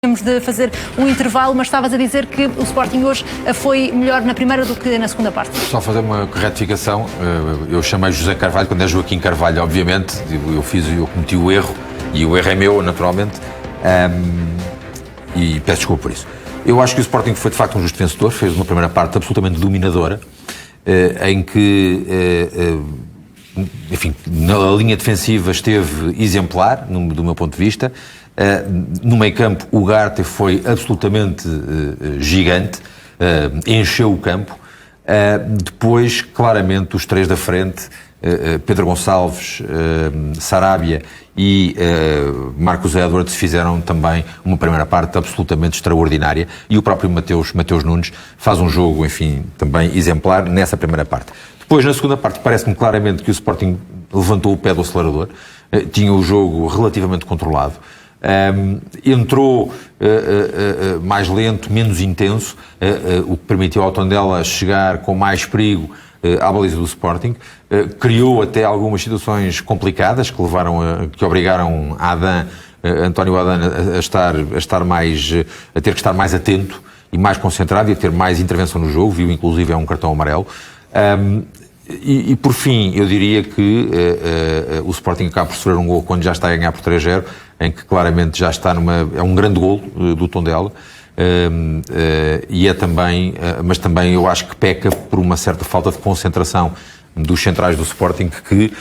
Temos de fazer um intervalo, mas estavas a dizer que o Sporting hoje foi melhor na primeira do que na segunda parte. Só fazer uma retificação. Eu chamei José Carvalho, quando é Joaquim Carvalho, obviamente. Eu cometi o erro, e o erro é meu, naturalmente. E peço desculpa por isso. Eu acho que o Sporting foi de facto um justo vencedor, fez uma primeira parte absolutamente dominadora, em que, enfim, na linha defensiva esteve exemplar, do meu ponto de vista. No meio-campo, o Ugarte foi absolutamente gigante, encheu o campo. Depois, claramente, os três da frente, Pedro Gonçalves, Sarabia e Marcos Edwards, fizeram também uma primeira parte absolutamente extraordinária, e o próprio Mateus Nunes faz um jogo, enfim, também exemplar nessa primeira parte. Depois, na segunda parte, parece-me claramente que o Sporting levantou o pé do acelerador, tinha o jogo relativamente controlado. Entrou mais lento, menos intenso, o que permitiu ao Tondela chegar com mais perigo à baliza do Sporting. Criou até algumas situações complicadas que obrigaram António Adan a ter que estar mais atento e mais concentrado e a ter mais intervenção no jogo, viu inclusive um cartão amarelo. E por fim, eu diria que o Sporting acaba por sofrer um gol quando já está a ganhar por 3-0, em que claramente já está é um grande gol do Tondela, e mas também eu acho que peca por uma certa falta de concentração dos centrais do Sporting, que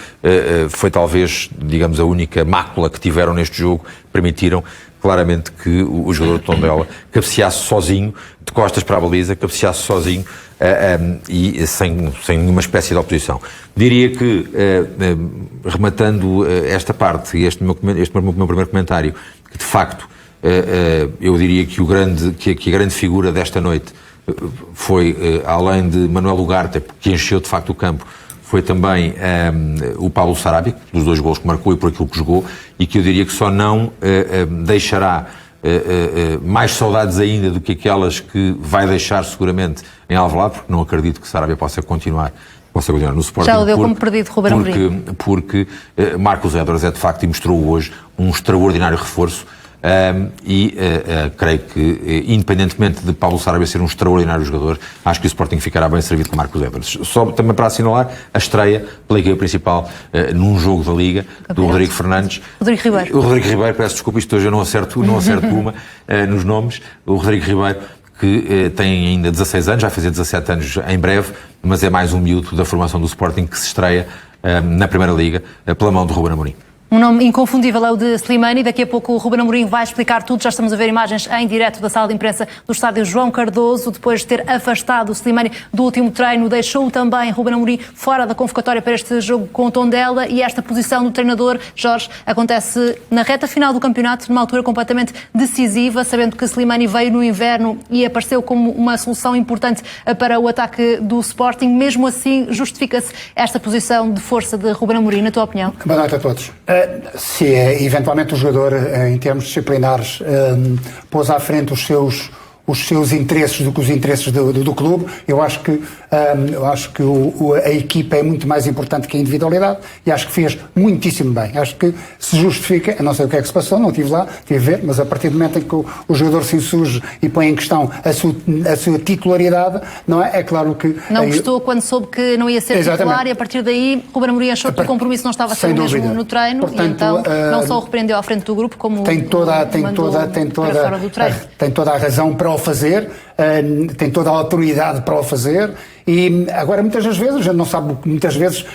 foi talvez, digamos, a única mácula que tiveram neste jogo, permitiram claramente que o jogador de Tondela cabeceasse sozinho, de costas para a baliza, cabeceasse sozinho, e sem nenhuma espécie de oposição. Diria que, rematando esta parte, este meu primeiro comentário, que de facto eu diria que a grande figura desta noite foi, além de Manuel Ugarte, que encheu de facto o campo, foi também o Pablo Sarabia, dos 2 golos que marcou e por aquilo que jogou, e que eu diria que só não deixará mais saudades ainda do que aquelas que vai deixar seguramente em Alvalade, porque não acredito que Sarabia possa continuar no Sporting. Já o deu como perdido Ruben Amorim. Porque Marcos Edwards de facto, e mostrou hoje um extraordinário reforço. Creio que, independentemente de Pablo Sarabia ser um extraordinário jogador, acho que o Sporting ficará bem servido com Marcos Edwards. Só também para assinalar a estreia pela equipa principal num jogo da Liga, do Rodrigo Fernandes. Rodrigo Ribeiro. O Rodrigo Ribeiro, peço desculpa, isto hoje eu não acerto uma nos nomes. O Rodrigo Ribeiro, que tem ainda 16 anos, vai fazer 17 anos em breve, mas é mais um miúdo da formação do Sporting que se estreia na Primeira Liga pela mão de Ruben Amorim. Um nome inconfundível é o de Slimani. Daqui a pouco o Ruben Amorim vai explicar tudo. Já estamos a ver imagens em direto da sala de imprensa do estádio João Cardoso. Depois de ter afastado o Slimani do último treino, deixou também Ruben Amorim fora da convocatória para este jogo com o Tondela. E esta posição do treinador, Jorge, acontece na reta final do campeonato, numa altura completamente decisiva, sabendo que Slimani veio no inverno e apareceu como uma solução importante para o ataque do Sporting. Mesmo assim, justifica-se esta posição de força de Ruben Amorim, na tua opinião? Boa noite a todos. Se eventualmente o jogador, em termos disciplinares, pôs à frente os seus interesses do que os interesses do clube, eu acho que a equipa é muito mais importante que a individualidade, e acho que fez muitíssimo bem. Acho que se justifica, eu não sei o que é que se passou, não estive lá, estive a ver, mas a partir do momento em que o jogador se insurge e põe em questão a sua titularidade, não é? É claro que... Não gostou quando soube que não ia ser titular, e a partir daí Ruben Amorim achou que o compromisso não estava a ser o mesmo no treino. Portanto, e então não só o repreendeu à frente do grupo, como tem toda a razão para o fazer, tem toda a autoridade para o fazer. E agora, muitas das vezes, a gente não sabe, muitas vezes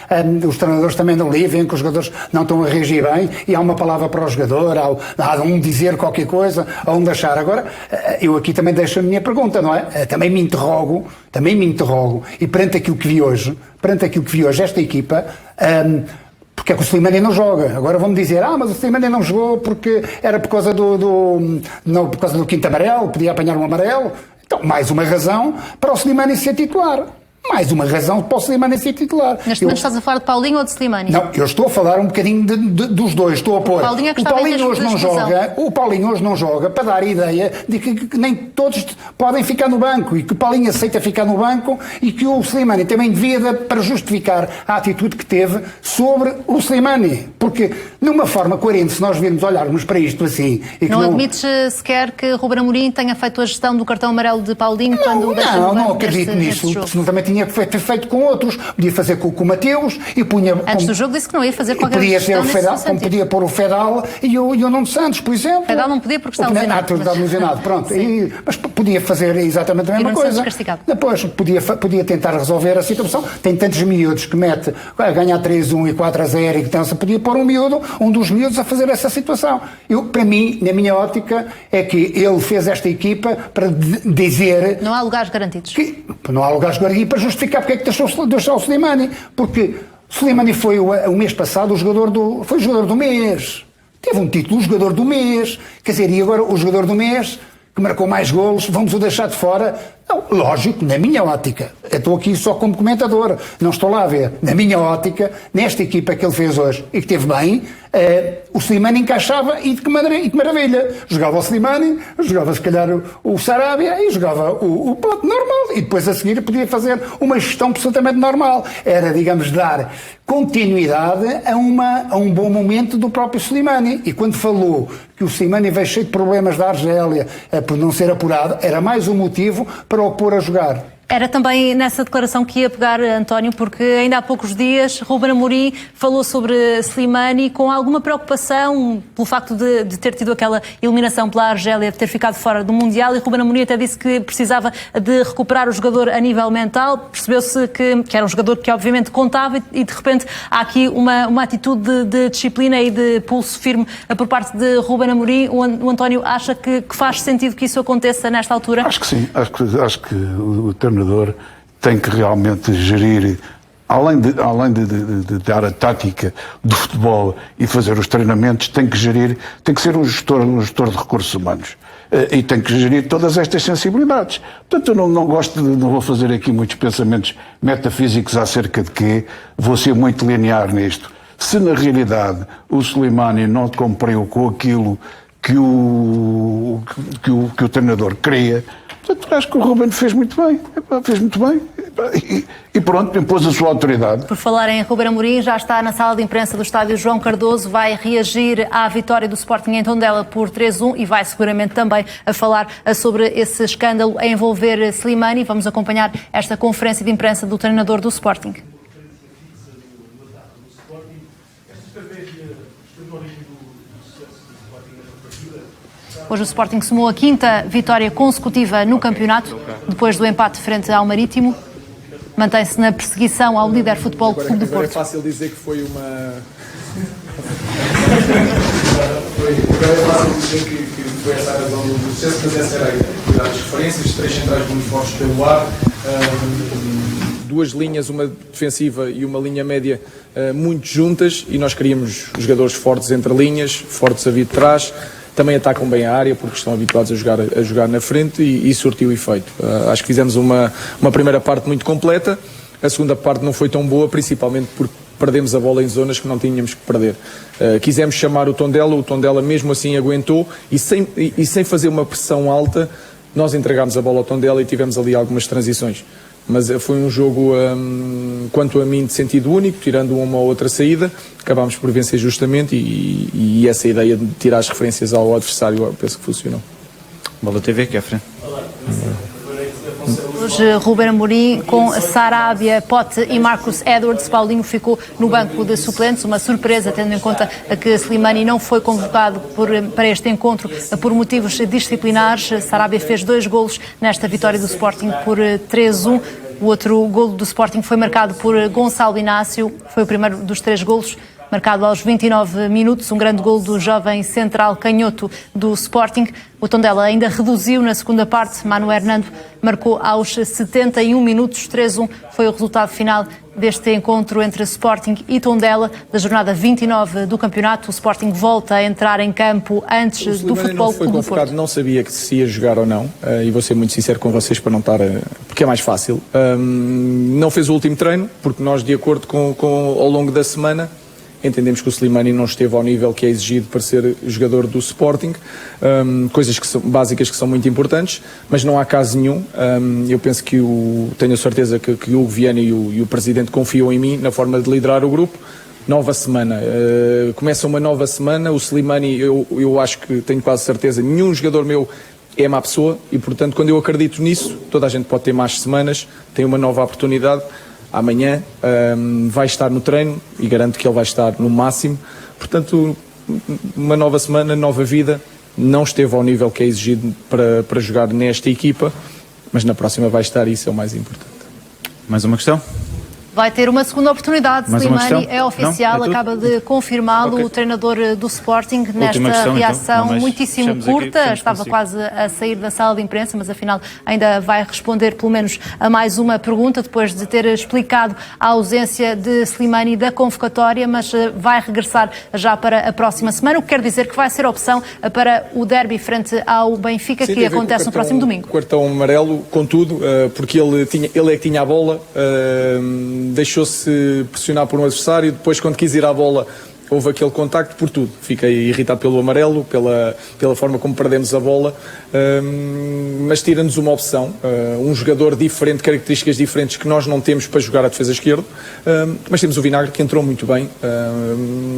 os treinadores também não ali, veem que os jogadores não estão a reagir bem, e há uma palavra para o jogador, há um dizer qualquer coisa, há um deixar. Agora, eu aqui também deixo a minha pergunta, não é? Também me interrogo, e perante aquilo que vi hoje, esta equipa, porque é que o Slimani não joga? Agora vão-me dizer, mas o Slimani não jogou porque era por causa por causa do quinto amarelo, podia apanhar um amarelo. Então, mais uma razão para o Slimani ser titular. Mais uma razão para o Slimani ser titular. Neste momento estás a falar de Paulinho ou de Slimani? Não, eu estou a falar um bocadinho dos dois, estou a pôr. O Paulinho hoje não joga para dar a ideia de que nem todos podem ficar no banco e que o Paulinho aceita ficar no banco e que o Slimani também devia para justificar a atitude que teve sobre o Slimani. Porque, numa forma coerente, se nós virmos olharmos para isto assim... E que não admites sequer que Ruben Amorim tenha feito a gestão do cartão amarelo de Paulinho quando deixa no banco? Não acredito nisso, porque senão também tinha ter feito com outros, podia fazer com o Mateus e punha... Antes do jogo disse que não ia fazer qualquer gestão nesse sentido. Como podia pôr o Fedal e o Nuno Santos, por exemplo. Fedal não podia porque está lesionado. Está lesionado, pronto. Mas podia fazer exatamente a mesma coisa. Depois podia tentar resolver a situação. Tem tantos miúdos que mete a ganhar 3-1 e 4-0 e que então, podia pôr um dos miúdos a fazer essa situação. Para mim, na minha ótica, é que ele fez esta equipa para dizer... Não há lugares garantidos. Não há lugares garantidos para justificar porque é que deixou o Slimani. Porque o Slimani foi o mês passado o jogador do mês. Teve um título, o jogador do mês. Quer dizer, e agora o jogador do mês, que marcou mais golos, vamos o deixar de fora? Não, lógico, na minha ótica. Eu estou aqui só como comentador, não estou lá a ver. Na minha ótica, nesta equipa que ele fez hoje e que teve bem, o Slimani encaixava e de que maravilha. Jogava o Slimani, jogava se calhar o Sarabia e jogava o Pote normal. E depois a seguir podia fazer uma gestão absolutamente normal. Era, digamos, dar continuidade a um bom momento do próprio Slimani. E quando falou que o Slimani veio cheio de problemas da Argélia por não ser apurado, era mais um motivo para o pôr a jogar. Era também nessa declaração que ia pegar, António, porque ainda há poucos dias Ruben Amorim falou sobre Slimani com alguma preocupação pelo facto de ter tido aquela eliminação pela Argélia, de ter ficado fora do Mundial, e Ruben Amorim até disse que precisava de recuperar o jogador a nível mental. Percebeu-se que era um jogador que obviamente contava e de repente há aqui uma atitude de disciplina e de pulso firme por parte de Ruben Amorim. O António acha que faz sentido que isso aconteça nesta altura? Acho que sim, acho que o treinador tem que realmente gerir, além de dar a tática do futebol e fazer os treinamentos, tem que ser um gestor de recursos humanos. E tem que gerir todas estas sensibilidades. Portanto, eu não vou fazer aqui muitos pensamentos metafísicos acerca de quê, vou ser muito linear nisto. Se na realidade o Slimani não cumpriu com aquilo que o treinador queria, portanto, acho que o Ruben fez muito bem. E pronto, impôs a sua autoridade. Por falar em Ruben Amorim, já está na sala de imprensa do estádio João Cardoso, vai reagir à vitória do Sporting em Tondela por 3-1 e vai seguramente também a falar sobre esse escândalo a envolver Slimani. Vamos acompanhar esta conferência de imprensa do treinador do Sporting. Hoje o Sporting somou a 5ª vitória consecutiva no campeonato, depois do empate frente ao Marítimo. Mantém-se na perseguição ao líder Futebol Clube do Porto. É fácil dizer que foi uma... foi essa a razão do sucesso, mas essa era a cuidar das referências, 3 centrais muito fortes pelo ar, 2 linhas, uma defensiva e uma linha média muito juntas, e nós queríamos jogadores fortes entre linhas, fortes a vir de trás. Também atacam bem a área porque estão habituados a jogar na frente e surtiu efeito. Acho que fizemos uma primeira parte muito completa, a segunda parte não foi tão boa, principalmente porque perdemos a bola em zonas que não tínhamos que perder. Quisemos chamar o Tondela mesmo assim aguentou e sem fazer uma pressão alta, nós entregámos a bola ao Tondela e tivemos ali algumas transições. Mas foi um jogo, quanto a mim, de sentido único, tirando uma ou outra saída, acabámos por vencer justamente e essa ideia de tirar as referências ao adversário, eu penso que funcionou. Bola TV, Kefren. Hoje Ruben Amorim com Sarabia, Pote e Marcus Edwards. Paulinho ficou no banco de suplentes, uma surpresa tendo em conta que Slimani não foi convocado para este encontro por motivos disciplinares. Sarabia fez 2 golos nesta vitória do Sporting por 3-1. O outro golo do Sporting foi marcado por Gonçalo Inácio, foi o primeiro dos 3 golos. marcado aos 29 minutos, um grande gol do jovem central canhoto do Sporting. O Tondela ainda reduziu na segunda parte. Manu Hernando marcou aos 71 minutos, 3-1 foi o resultado final deste encontro entre Sporting e Tondela, da jornada 29 do campeonato. O Sporting volta a entrar em campo antes do Futebol Clube do Porto. Não sabia que se ia jogar ou não, e vou ser muito sincero com vocês para não estar, porque é mais fácil. Não fez o último treino, porque nós, de acordo com ao longo da semana, entendemos que o Slimani não esteve ao nível que é exigido para ser jogador do Sporting, coisas que são básicas, que são muito importantes, mas não há caso nenhum. Eu penso que tenho a certeza que o Hugo Viana e o Presidente confiam em mim na forma de liderar o grupo. Nova semana, começa uma nova semana. O Slimani, eu acho que tenho quase certeza, nenhum jogador meu é má pessoa, e portanto, quando eu acredito nisso, toda a gente pode ter más semanas, tem uma nova oportunidade. Amanhã vai estar no treino e garanto que ele vai estar no máximo. Portanto, uma nova semana, nova vida. Não esteve ao nível que é exigido para jogar nesta equipa, mas na próxima vai estar, e isso é o mais importante. Mais uma questão? Vai ter uma segunda oportunidade. Mais uma Slimani questão? é oficial, Não? É acaba de confirmá-lo. Ok. O treinador do Sporting nesta questão, reação então. Não, mas muitíssimo fechamos aqui, curta. fechamos Estava consigo. quase a sair da sala de imprensa, mas afinal ainda vai responder pelo menos a mais uma pergunta, depois de ter explicado a ausência de Slimani da convocatória, mas vai regressar já para a próxima semana, o que quer dizer que vai ser opção para o derby frente ao Benfica, Sim, que tem a ver com acontece no próximo domingo. O cartão amarelo, contudo, porque ele é que tinha a bola, deixou-se pressionar por um adversário, depois quando quis ir à bola houve aquele contacto, por tudo. Fiquei irritado pelo amarelo, pela forma como perdemos a bola, mas tira-nos uma opção, um jogador diferente, características diferentes que nós não temos para jogar a defesa esquerda, mas temos o Vinagre, que entrou muito bem,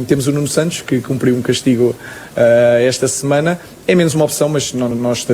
temos o Nuno Santos, que cumpriu um castigo esta semana. É menos uma opção, mas nós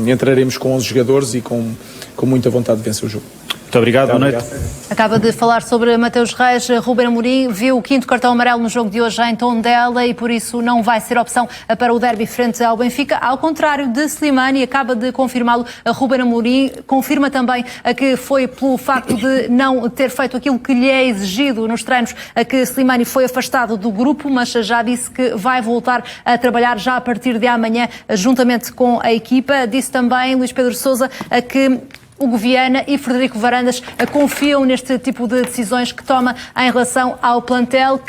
entraremos com 11 jogadores e com muita vontade de vencer o jogo. Muito obrigado, boa noite. Acaba de falar sobre Mateus Reis. Rúben Amorim viu o 5º cartão amarelo no jogo de hoje em Tondela e por isso não vai ser opção para o derby frente ao Benfica. Ao contrário de Slimani, acaba de confirmá-lo a Rúben Amorim. Confirma também que foi pelo facto de não ter feito aquilo que lhe é exigido nos treinos a que Slimani foi afastado do grupo, mas já disse que vai voltar a trabalhar já a partir de amanhã juntamente com a equipa. Disse também Luís Pedro Sousa que Hugo Viana e Frederico Varandas confiam neste tipo de decisões que toma em relação ao plantel.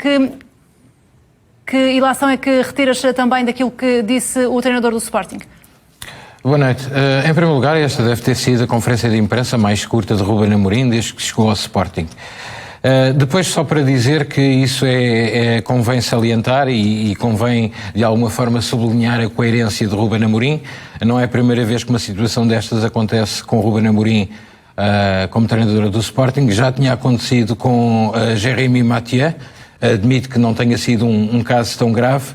Que ilação é que retiras também daquilo que disse o treinador do Sporting? Boa noite. Em primeiro lugar, esta deve ter sido a conferência de imprensa mais curta de Rúben Amorim desde que chegou ao Sporting. Depois, só para dizer que isso convém salientar e convém de alguma forma sublinhar a coerência de Rúben Amorim. Não é a primeira vez que uma situação destas acontece com Rúben Amorim como treinador do Sporting. Já tinha acontecido com Jérémy Mathieu. Admito que não tenha sido um caso tão grave,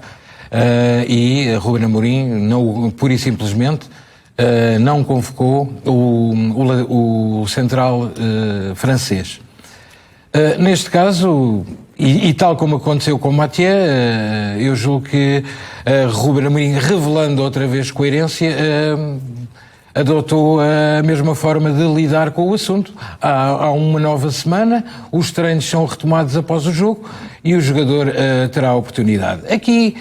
e Rúben Amorim pura e simplesmente não convocou o central francês. Neste caso, e tal como aconteceu com Mathieu, eu julgo que Rúben Amorim, revelando outra vez coerência, adotou a mesma forma de lidar com o assunto. Há uma nova semana, os treinos são retomados após o jogo e o jogador terá a oportunidade. Aqui,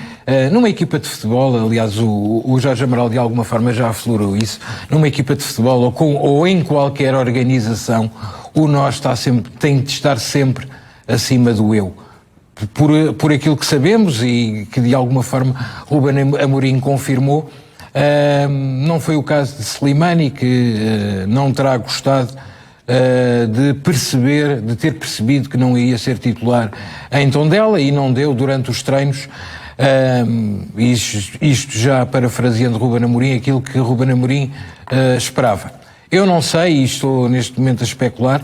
numa equipa de futebol, aliás, o Jorge Amaral de alguma forma já aflorou isso, numa equipa de futebol ou em qualquer organização, o nós tem de estar sempre acima do eu. Por aquilo que sabemos e que de alguma forma Rúben Amorim confirmou, não foi o caso de Slimani, que não terá gostado de ter percebido que não ia ser titular em Tondela e não deu durante os treinos. Isto já parafraseando Rúben Amorim, aquilo que Rúben Amorim esperava. Eu não sei, e estou neste momento a especular,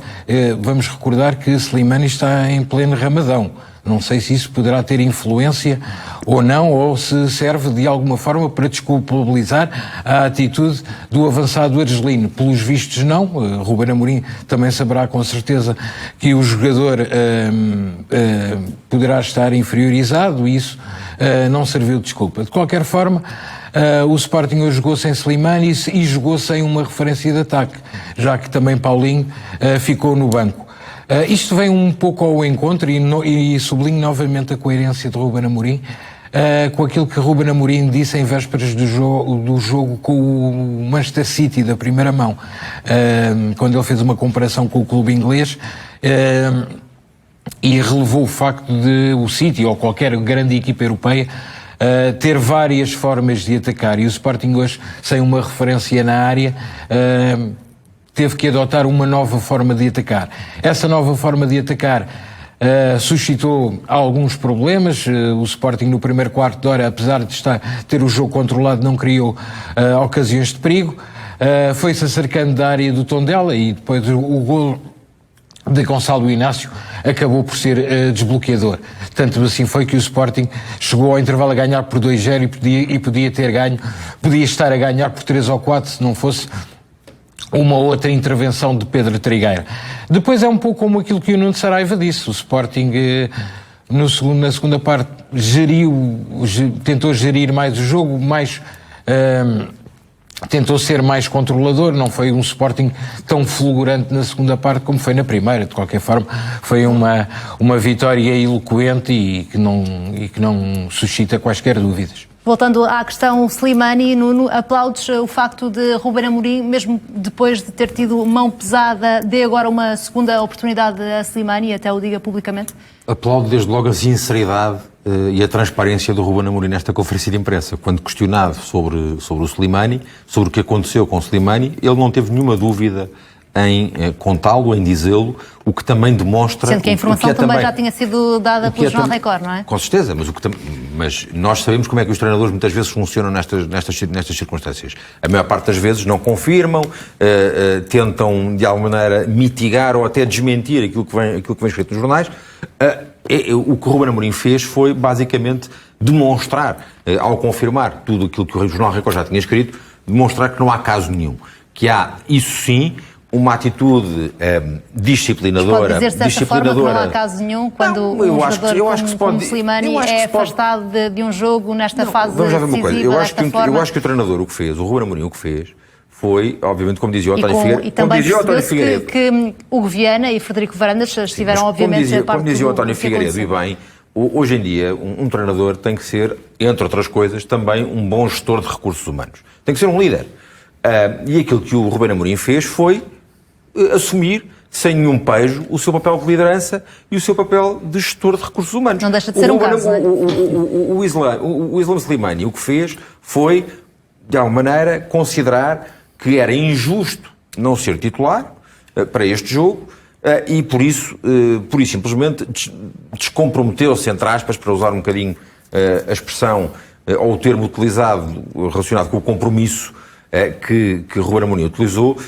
vamos recordar que Slimani está em pleno Ramadão. Não sei se isso poderá ter influência ou não, ou se serve de alguma forma para desculpabilizar a atitude do avançado argelino. Pelos vistos não, Rúben Amorim também saberá com certeza que o jogador poderá estar inferiorizado e isso não serviu de desculpa. De qualquer forma, o Sporting hoje jogou sem Slimani e jogou sem uma referência de ataque, já que também Paulinho ficou no banco. Isto vem um pouco ao encontro e sublinho novamente a coerência de Ruben Amorim com aquilo que Ruben Amorim disse em vésperas do jogo com o Manchester City da primeira mão, quando ele fez uma comparação com o clube inglês e relevou o facto de o City ou qualquer grande equipa europeia ter várias formas de atacar, e o Sporting hoje, sem uma referência na área, teve que adotar uma nova forma de atacar. Essa nova forma de atacar suscitou alguns problemas. O Sporting no primeiro quarto de hora, apesar de ter o jogo controlado, não criou ocasiões de perigo. Foi-se acercando da área do Tondela e depois o golo de Gonçalo Inácio acabou por ser desbloqueador. Tanto assim foi que o Sporting chegou ao intervalo a ganhar por 2-0 e podia ter ganho, podia estar a ganhar por 3 ou 4 se não fosse uma outra intervenção de Pedro Trigueira. Depois é um pouco como aquilo que o Nuno Saraiva disse. O Sporting na segunda parte tentou gerir mais o jogo, tentou ser mais controlador. Não foi um Sporting tão fulgurante na segunda parte como foi na primeira. De qualquer forma, foi uma vitória eloquente e que não suscita quaisquer dúvidas. Voltando à questão Slimani, Nuno, aplaudes o facto de Ruben Amorim, mesmo depois de ter tido mão pesada, dê agora uma segunda oportunidade a Slimani, até o diga publicamente? Aplaudo desde logo a sinceridade e a transparência do Ruben Amorim nesta conferência de imprensa. Quando questionado sobre o Slimani, sobre o que aconteceu com o Slimani, ele não teve nenhuma dúvida em contá-lo, em dizê-lo, o que também demonstra... Sendo que a informação também já tinha sido dada pelo Jornal Record, não é? Com certeza, mas nós sabemos como é que os treinadores muitas vezes funcionam nestas circunstâncias. A maior parte das vezes não confirmam, tentam de alguma maneira mitigar ou até desmentir aquilo que vem escrito nos jornais. O que o Ruben Amorim fez foi basicamente demonstrar, ao confirmar tudo aquilo que o Jornal Record já tinha escrito, demonstrar que não há caso nenhum. Que há, isso sim, uma atitude disciplinadora. Pode dizer-se dessa forma que não há caso nenhum quando um jogador como Slimani é afastado de um jogo nesta fase decisiva desta forma? Eu acho que o treinador o que fez, o Ruben Amorim o que fez, foi, obviamente, como dizia o António Figueiredo... E também percebeu-se que Hugo Viana e Frederico Varandas estiveram, obviamente, a parte. Como dizia o António Figueiredo, e bem, hoje em dia um treinador tem que ser, entre outras coisas, também um bom gestor de recursos humanos. Tem que ser um líder. E aquilo que o Ruben Amorim fez foi assumir, sem nenhum pejo, o seu papel de liderança e o seu papel de gestor de recursos humanos. Não deixa de ser um caso, o Islam Slimani o que fez foi, de alguma maneira, considerar que era injusto não ser titular para este jogo e, por isso e simplesmente, descomprometeu-se, entre aspas, para usar um bocadinho a expressão ou o termo utilizado relacionado com o compromisso que Ruben Amorim utilizou,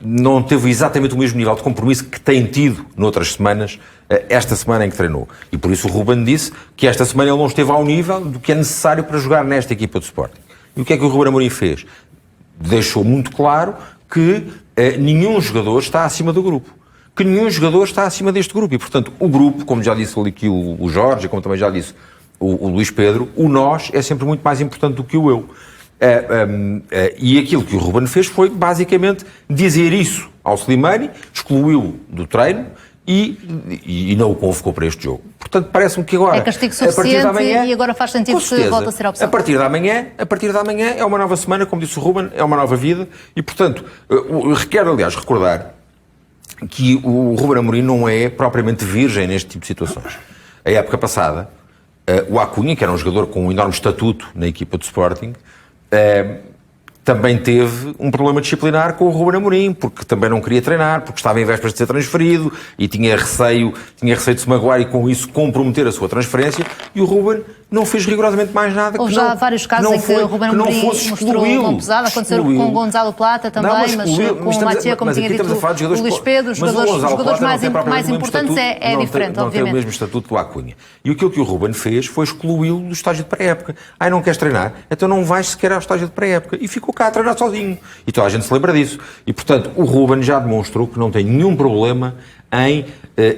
não teve exatamente o mesmo nível de compromisso que tem tido noutras semanas, esta semana em que treinou. E por isso o Ruben disse que esta semana ele não esteve ao nível do que é necessário para jogar nesta equipa do Sporting. E o que é que o Ruben Amorim fez? Deixou muito claro que nenhum jogador está acima do grupo. Que nenhum jogador está acima deste grupo. E, portanto, o grupo, como já disse aqui o Jorge, como também já disse o Luís Pedro, o nós é sempre muito mais importante do que o eu. E aquilo que o Ruben fez foi, basicamente, dizer isso ao Slimani, excluiu-o do treino e não o convocou para este jogo. Portanto, parece-me que agora... É castigo suficiente e agora faz sentido que volta a ser a opção. A partir da manhã é uma nova semana, como disse o Ruben, é uma nova vida e, portanto, quero, aliás, recordar que o Ruben Amorim não é propriamente virgem neste tipo de situações. A época passada, o Acunha, que era um jogador com um enorme estatuto na equipa do Sporting, também teve um problema disciplinar com o Ruben Amorim, porque também não queria treinar, porque estava em vésperas de ser transferido e tinha receio de se magoar e com isso comprometer a sua transferência, e o Ruben não fez rigorosamente mais nada. Houve já vários casos em que o Ruben Amorim mostrou mão pesada, aconteceu com o Gonzalo Plata também, mas com o Mathieu, como tinha dito o Luís Pedro, os jogadores mais importantes é diferente, não obviamente. Tem o mesmo estatuto do Acunha. E aquilo que o Ruben fez foi excluí-lo do estágio de pré-época. Não queres treinar? Então não vais sequer ao estágio de pré-época. E ficou cá a treinar sozinho. E toda a gente se lembra disso. E, portanto, o Ruben já demonstrou que não tem nenhum problema em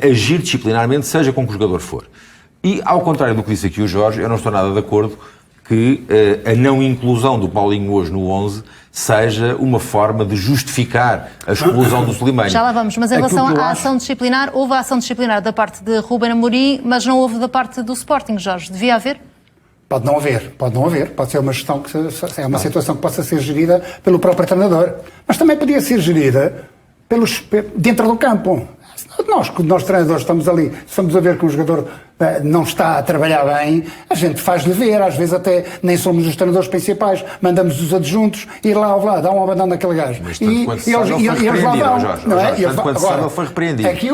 agir disciplinarmente, seja com que o jogador for. E, ao contrário do que disse aqui o Jorge, eu não estou nada de acordo que a não inclusão do Paulinho hoje no 11 seja uma forma de justificar a exclusão do Slimani. Já lá vamos, mas em relação à ação disciplinar, houve a ação disciplinar da parte de Ruben Amorim, mas não houve da parte do Sporting, Jorge. Devia haver? Pode não haver, pode ser uma gestão que é uma situação que possa ser gerida pelo próprio treinador, mas também podia ser gerida dentro do campo. Nós treinadores estamos ali, estamos a ver que um jogador não está a trabalhar bem, a gente faz-lhe ver, às vezes até nem somos os treinadores principais, mandamos os adjuntos e lá, dá um abandão naquele gajo. Mas tanto quanto se sabe, ele foi repreendido, Jorge. Tanto quanto se sabe, ele foi repreendido. Aqui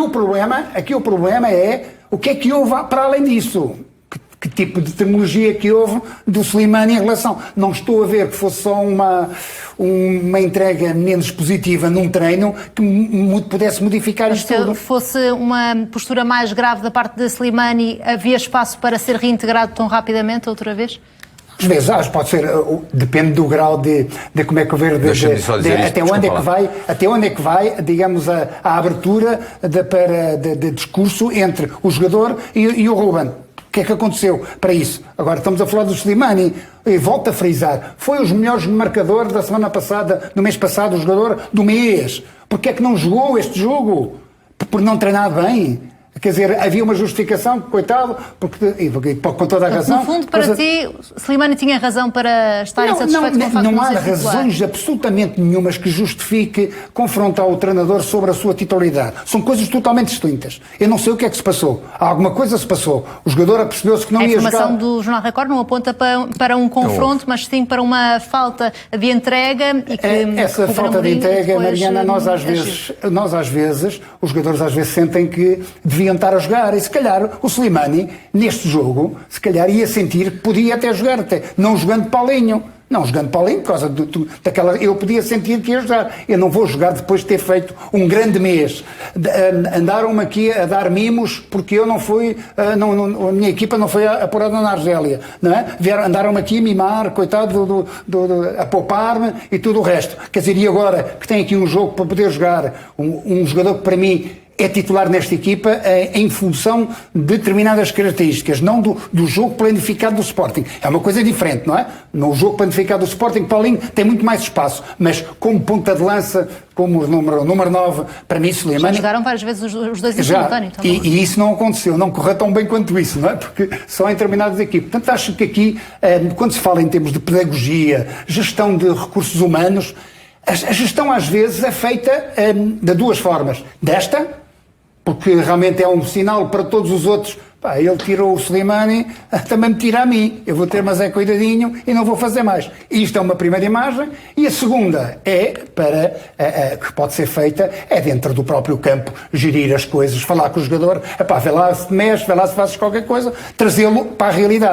o problema é o que é que houve para além disso. Que tipo de terminologia que houve do Slimani em relação... Não estou a ver que fosse só uma entrega menos positiva num treino que pudesse modificar isto tudo. Se fosse uma postura mais grave da parte de Slimani, havia espaço para ser reintegrado tão rapidamente outra vez? Às vezes, pode ser, depende do grau de como é que o ver, até onde é que vai, digamos, a abertura de discurso entre o jogador e o Ruben. O que é que aconteceu para isso? Agora estamos a falar do Slimani, e volto a frisar, foi os melhores marcadores da semana passada, do mês passado, o jogador do mês. Porque é que não jogou este jogo? Por não treinar bem? Quer dizer, havia uma justificação, coitado, com toda a razão. No fundo, para ti, Slimani tinha razão para estar insatisfeito com o facto de não há ser razões titular. absolutamente nenhumas que justifique confrontar o treinador sobre a sua titularidade. São coisas totalmente distintas. Eu não sei o que é que se passou. Alguma coisa se passou. O jogador apercebeu-se que não ia jogar. A informação do Jornal Record não aponta para um confronto, mas sim para uma falta de entrega. E que essa falta de entrega, Mariana, nós às vezes, os jogadores às vezes sentem que deviam estar a jogar, e se calhar o Slimani neste jogo, se calhar ia sentir que podia até jogar, não jogando Paulinho por causa daquela, eu podia sentir que ia jogar, eu não vou jogar depois de ter feito um grande mês. Andaram-me aqui a dar mimos porque eu não fui, a minha equipa não foi apurada na Argélia, não é? Andaram-me aqui a mimar, coitado, a poupar-me e tudo o resto. Quer dizer, e agora que tem aqui um jogo para poder jogar, um jogador que para mim é titular nesta equipa em função de determinadas características, não do jogo planificado do Sporting. É uma coisa diferente, não é? No jogo planificado do Sporting, Paulinho tem muito mais espaço, mas como ponta de lança, como número 9, para mim, Slimani... Jogaram várias vezes os dois em simultâneo. E isso não aconteceu, não correu tão bem quanto isso, não é? Porque só em determinadas equipes. Portanto, acho que aqui, quando se fala em termos de pedagogia, gestão de recursos humanos, a gestão às vezes é feita de duas formas. Porque realmente é um sinal para todos os outros. Ele tirou o Slimani, também me tira a mim. Eu vou ter mais cuidadinho e não vou fazer mais. Isto é uma primeira imagem. E a segunda que pode ser feita, é dentro do próprio campo, gerir as coisas, falar com o jogador, vê lá se te mexes, vê lá se fazes qualquer coisa, trazê-lo para a realidade.